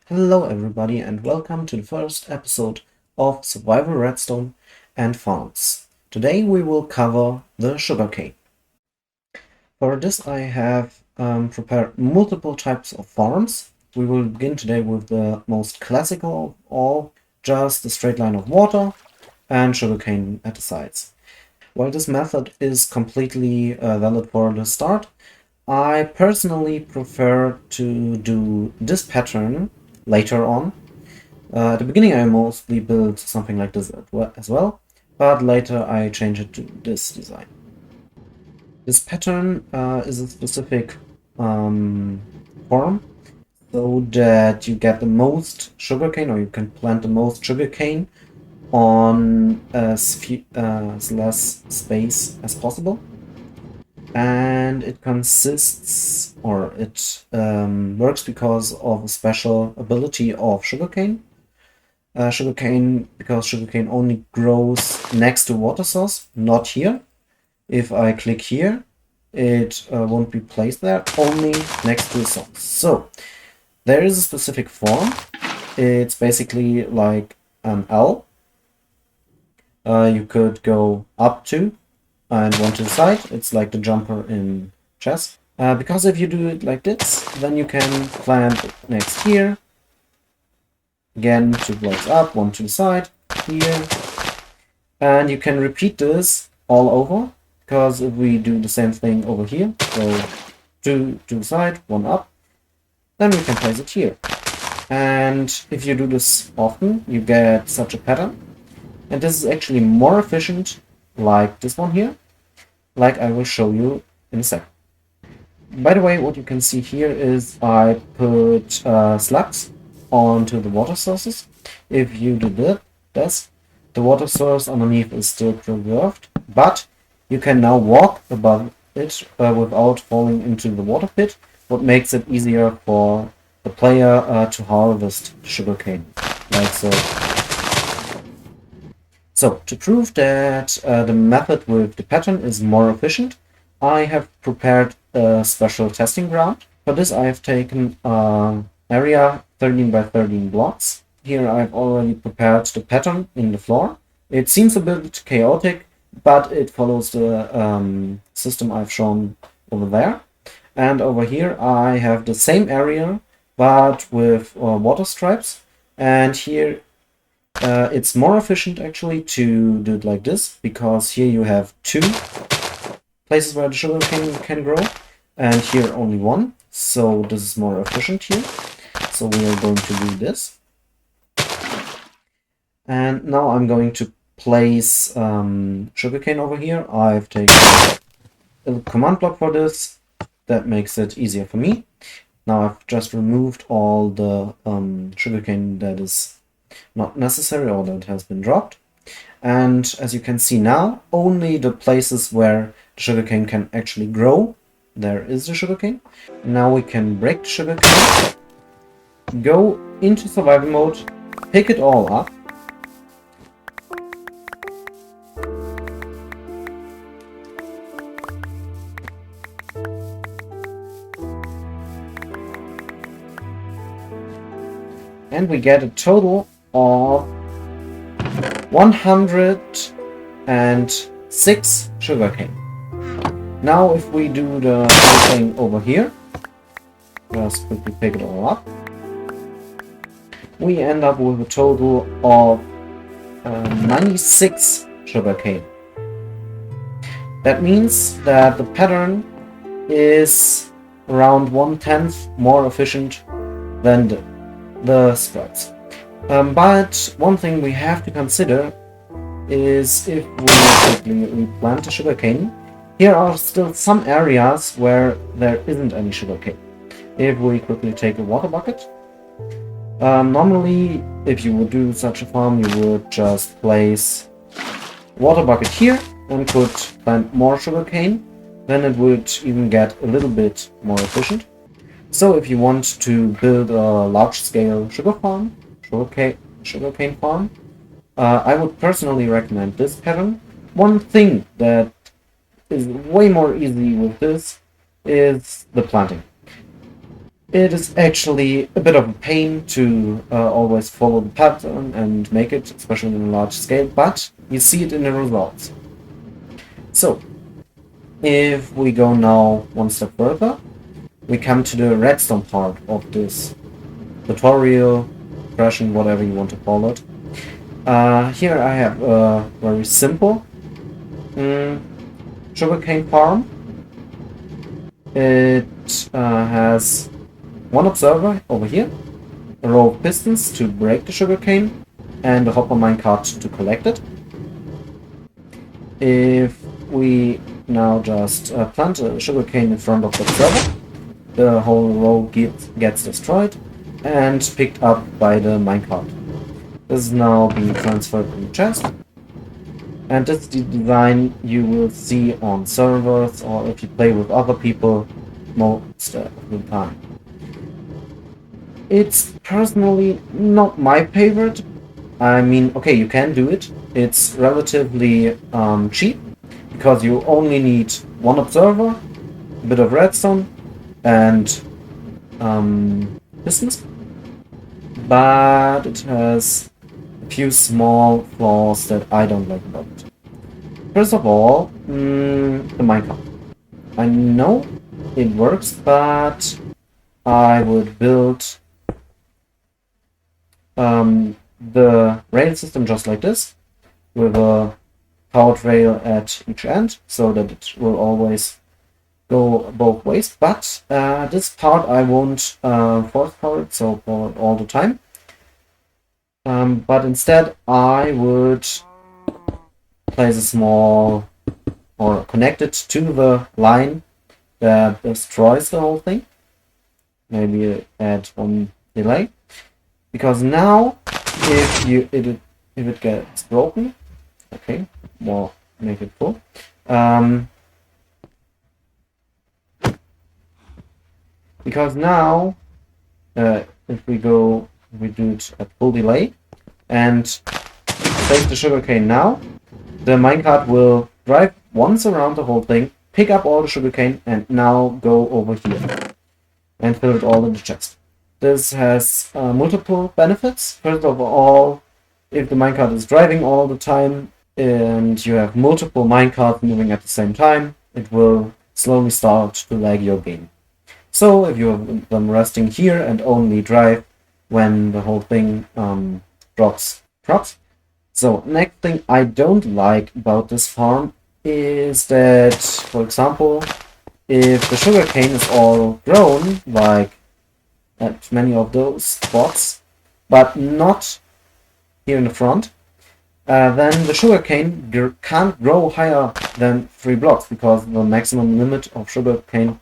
Hello everybody and welcome to the first episode of Survival Redstone and Farms. Today we will cover the sugarcane. For this I have prepared multiple types of farms. We will begin today with the most classical of all, just a straight line of water and sugarcane at the sides. While this method is completely valid for the start, I personally prefer to do this pattern later on. At the beginning I mostly built something like this as well, but later I changed it to this design. This pattern is a specific form so that you get the most sugarcane, or you can plant the most sugarcane on as less space as possible. And it consists, or it works because of a special ability of sugarcane. Because sugarcane only grows next to water source, not here. If I click here, it won't be placed there, only next to the source. So there is a specific form. It's basically like an L. You could go up to and one to the side. It's like the jumper in chess. Because if you do it like this, then you can plant it next here. Again, 2 blocks up, 1 to the side, here. And you can repeat this all over, because if we do the same thing over here, so 2 to the side, 1 up, then we can place it here. And if you do this often, you get such a pattern. And this is actually more efficient, like this one here, like I will show you in a second. By the way, what you can see here is I put slabs onto the water sources. If you do this, the water source underneath is still preserved, but you can now walk above it without falling into the water pit, what makes it easier for the player to harvest sugarcane, like so. So, to prove that the method with the pattern is more efficient, I have prepared a special testing ground. For this I have taken area 13 by 13 blocks. Here I've already prepared the pattern in the floor. It seems a bit chaotic, but it follows the system I've shown over there. And over here I have the same area, but with water stripes. And here it's more efficient actually to do it like this, because here you have 2 places where the sugar can grow, and here only 1. So this is more efficient here. So we are going to do this. And now I'm going to place sugarcane over here. I've taken a command block for this. That makes it easier for me. Now I've just removed all the sugarcane that is not necessary or that has been dropped. And as you can see now, only the places where the sugarcane can actually grow, there is the sugarcane. Now we can break the sugarcane, go into survival mode, pick it all up, and we get a total of 106 sugarcane. Now if we do the whole thing over here, just quickly pick it all up, we end up with a total of 96 sugarcane. That means that the pattern is around 1/10 more efficient than the sprites. But one thing we have to consider is if we quickly replant the sugarcane, here are still some areas where there isn't any sugarcane. If we quickly take a water bucket, normally if you would do such a farm, you would just place a water bucket here and could plant more sugarcane, then it would even get a little bit more efficient. So if you want to build a large-scale sugarcane farm, I would personally recommend this pattern. One thing that is way more easy with this is the planting. It is actually a bit of a pain to always follow the pattern and make it, especially in a large scale, but you see it in the results. So, if we go now one step further, we come to the redstone part of this tutorial, version, whatever you want to call it. Here I have a very simple sugarcane farm. It has one observer over here, a row of pistons to break the sugarcane, and a hopper minecart to collect it. If we now just plant a sugarcane in front of the observer, the whole row gets destroyed and picked up by the minecart. This is now being transferred in the chest. And this is the design you will see on servers or if you play with other people most of the time. It's personally not my favorite. I mean, okay, you can do it. It's relatively cheap because you only need one observer, a bit of redstone, and pistons. But it has a few small flaws that I don't like about it. First of all, the minecart. I know it works, but I would build the rail system just like this, with a powered rail at each end, so that it will always go both ways. But this part I won't force power it, so power it all the time. But instead I would place a small or connect it to the line that destroys the whole thing. Maybe add one delay, because now if it gets broken, okay, well, make it full. Because now if we do it at full delay and place the sugarcane now, the minecart will drive once around the whole thing, pick up all the sugarcane, and now go over here and fill it all in the chest. This has multiple benefits. First of all, if the minecart is driving all the time and you have multiple minecarts moving at the same time, it will slowly start to lag your game. So if you have them resting here and only drive when the whole thing drops. So next thing I don't like about this farm is that, for example, if the sugarcane is all grown, like at many of those spots, but not here in the front, then the sugarcane can't grow higher than 3 blocks, because the maximum limit of sugarcane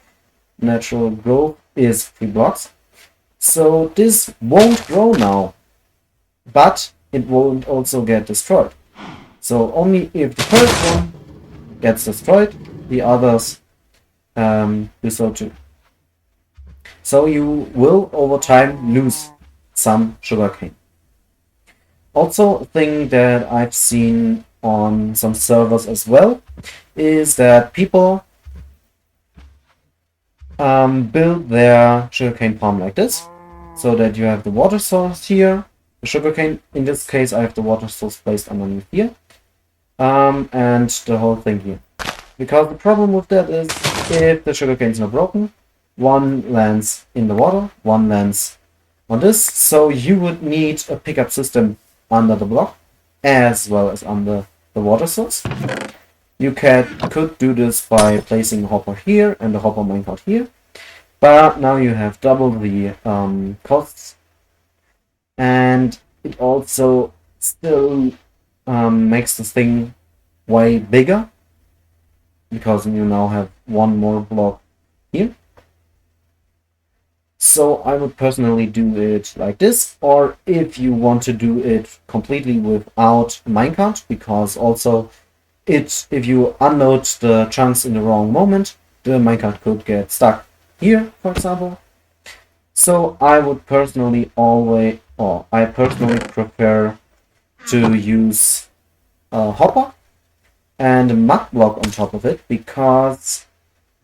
natural growth is 3 blocks. So this won't grow now, but it won't also get destroyed. So only if the first one gets destroyed, the others do so too. So you will over time lose some sugarcane. Also, a thing that I've seen on some servers as well is that people build their sugarcane farm like this, so that you have the water source here, the sugarcane. In this case, I have the water source placed underneath here, and the whole thing here. Because the problem with that is, if the sugarcane is not broken, one lands in the water, one lands on this, so you would need a pickup system under the block, as well as under the water source. You could do this by placing a hopper here and a hopper minecart here, but now you have double the costs, and it also still makes this thing way bigger, because you now have one more block here. So I would personally do it like this, or if you want to do it completely without a minecart, because also if you unload the chunks in the wrong moment, the minecart could get stuck here, for example. So I would personally I personally prefer to use a hopper and a mud block on top of it, because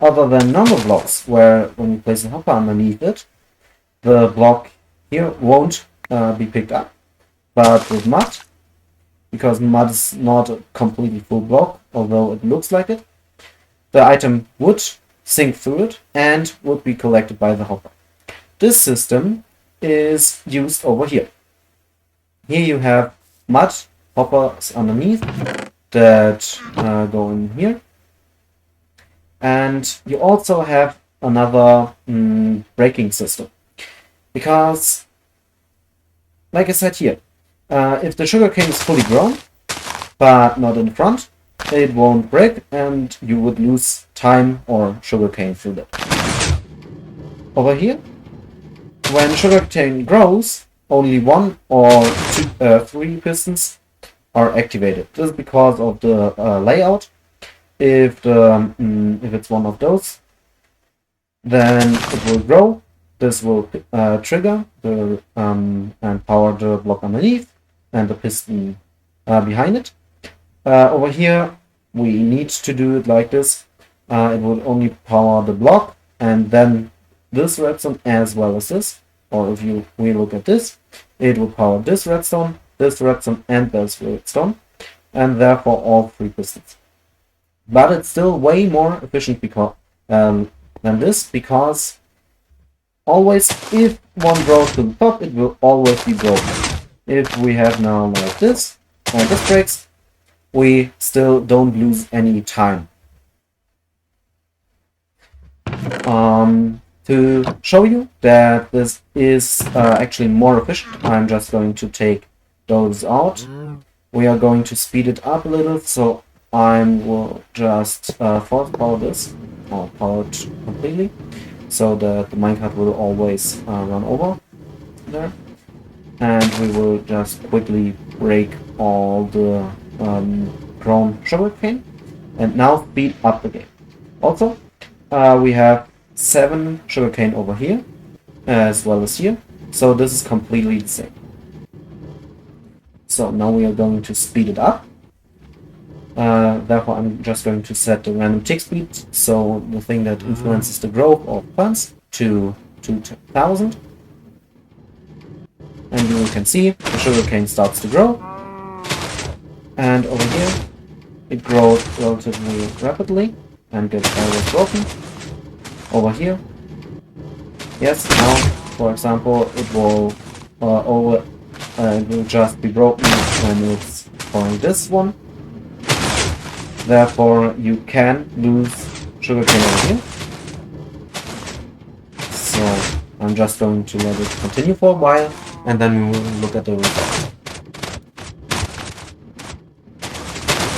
other than normal blocks, where when you place a hopper underneath it, the block here won't be picked up. But with mud, because mud is not a completely full block, although it looks like it, the item would sink through it and would be collected by the hopper. This system is used over here. Here you have mud hoppers underneath that go in here. And you also have another braking system. Because, like I said here, if the sugarcane is fully grown, but not in front, it won't break and you would lose time or sugarcane through that. Over here, when sugarcane grows, only 1 or 3 pistons are activated. This is because of the layout. If it's one of those, then it will grow. This will trigger and power the block underneath and the piston behind it. Over here, we need to do it like this. It would only power the block and then this redstone as well as this. Or if we look at this, it will power this redstone, and this redstone, and therefore all 3 pistons. But it's still way more efficient because than this, because always if one grows to the top, it will always be broken. If we have now like this, and this breaks, we still don't lose any time. To show you that this is actually more efficient, I'm just going to take those out. We are going to speed it up a little, so I will just force power this, or power it completely, so that the minecart will always run over there. And we will just quickly break all the grown sugarcane, and now speed up the game. Also, we have 7 sugarcane over here, as well as here, so this is completely the same. So now we are going to speed it up. Therefore, I'm just going to set the random tick speed, so the thing that influences the growth of plants, to 2000. And you can see the sugarcane starts to grow. And over here, it grows relatively rapidly and gets always broken. Over here, yes, now, for example, it will it will just be broken when it's pouring this one. Therefore, you can lose sugarcane over here. So I'm just going to let it continue for a while, and then we will look at the results.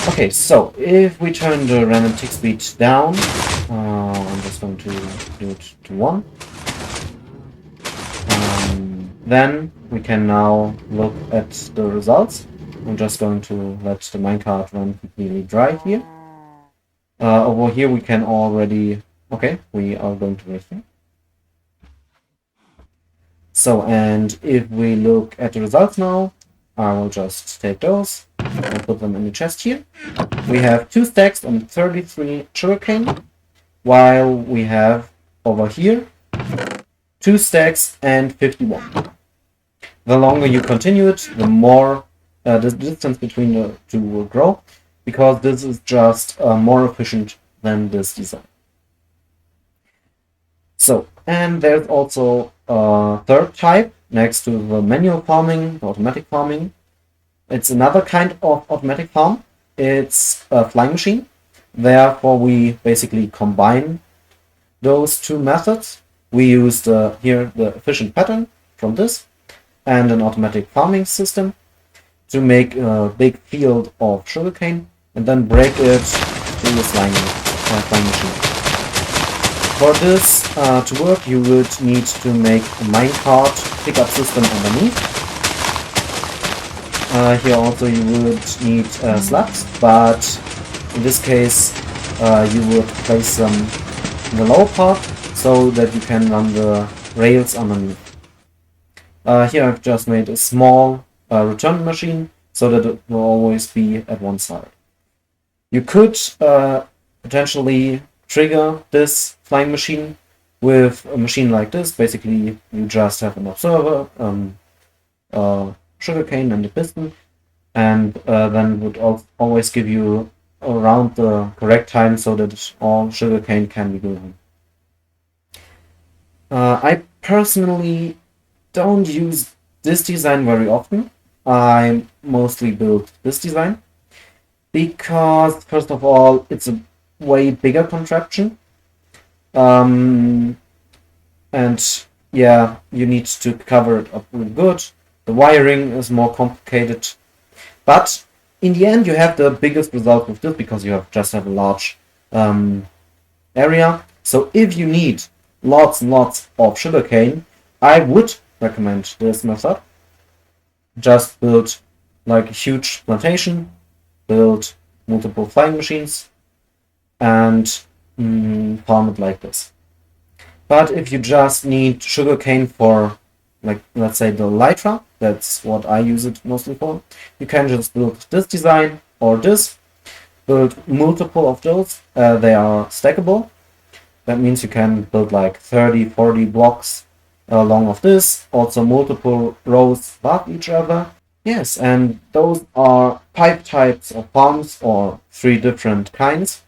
Okay, so if we turn the random tick speed down, I'm just going to do it to 1. Then we can now look at the results. I'm just going to let the minecart run completely dry here. Over here we can already... Okay, we are going to wait here. So, and if we look at the results now, I will just take those and put them in the chest here. We have 2 stacks and 33 sugarcane, while we have over here 2 stacks and 51. The longer you continue it, the more the distance between the 2 will grow, because this is just more efficient than this design. So, and there's also a third type next to the manual farming, the automatic farming. It's another kind of automatic farm. It's a flying machine. Therefore, we basically combine those 2 methods. We use here the efficient pattern from this and an automatic farming system to make a big field of sugarcane and then break it through the flying machine. For this to work, you would need to make a minecart pickup system underneath. Here also you would need slabs, but in this case you would place them in the lower part so that you can run the rails underneath. Here I've just made a small return machine so that it will always be at one side. You could potentially trigger this flying machine With a machine like this, basically you just have an observer, sugarcane and a piston, and then would always give you around the correct time so that all sugarcane can be grown. I personally don't use this design very often. I mostly build this design because, first of all, it's a way bigger contraption. And yeah, you need to cover it up really good. The wiring is more complicated. But in the end, you have the biggest result with this because you just have a large area. So if you need lots and lots of sugarcane, I would recommend this method. Just build like a huge plantation, build multiple flying machines, and farm it like this. But if you just need sugarcane for, like, let's say the Lytra, that's what I use it mostly for, you can just build this design or this, build multiple of those. They are stackable. That means you can build like 30, 40 blocks long of this, also multiple rows above each other. Yes, and those are pipe types of farms, or 3 different kinds.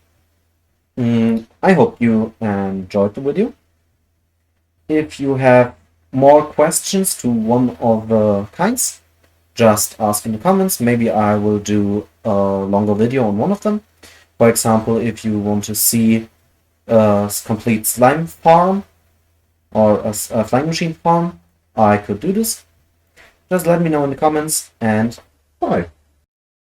I hope you enjoyed the video. If you have more questions to one of the kinds, just ask in the comments. Maybe I will do a longer video on one of them. For example, if you want to see a complete slime farm or a flying machine farm, I could do this. Just let me know in the comments, and bye.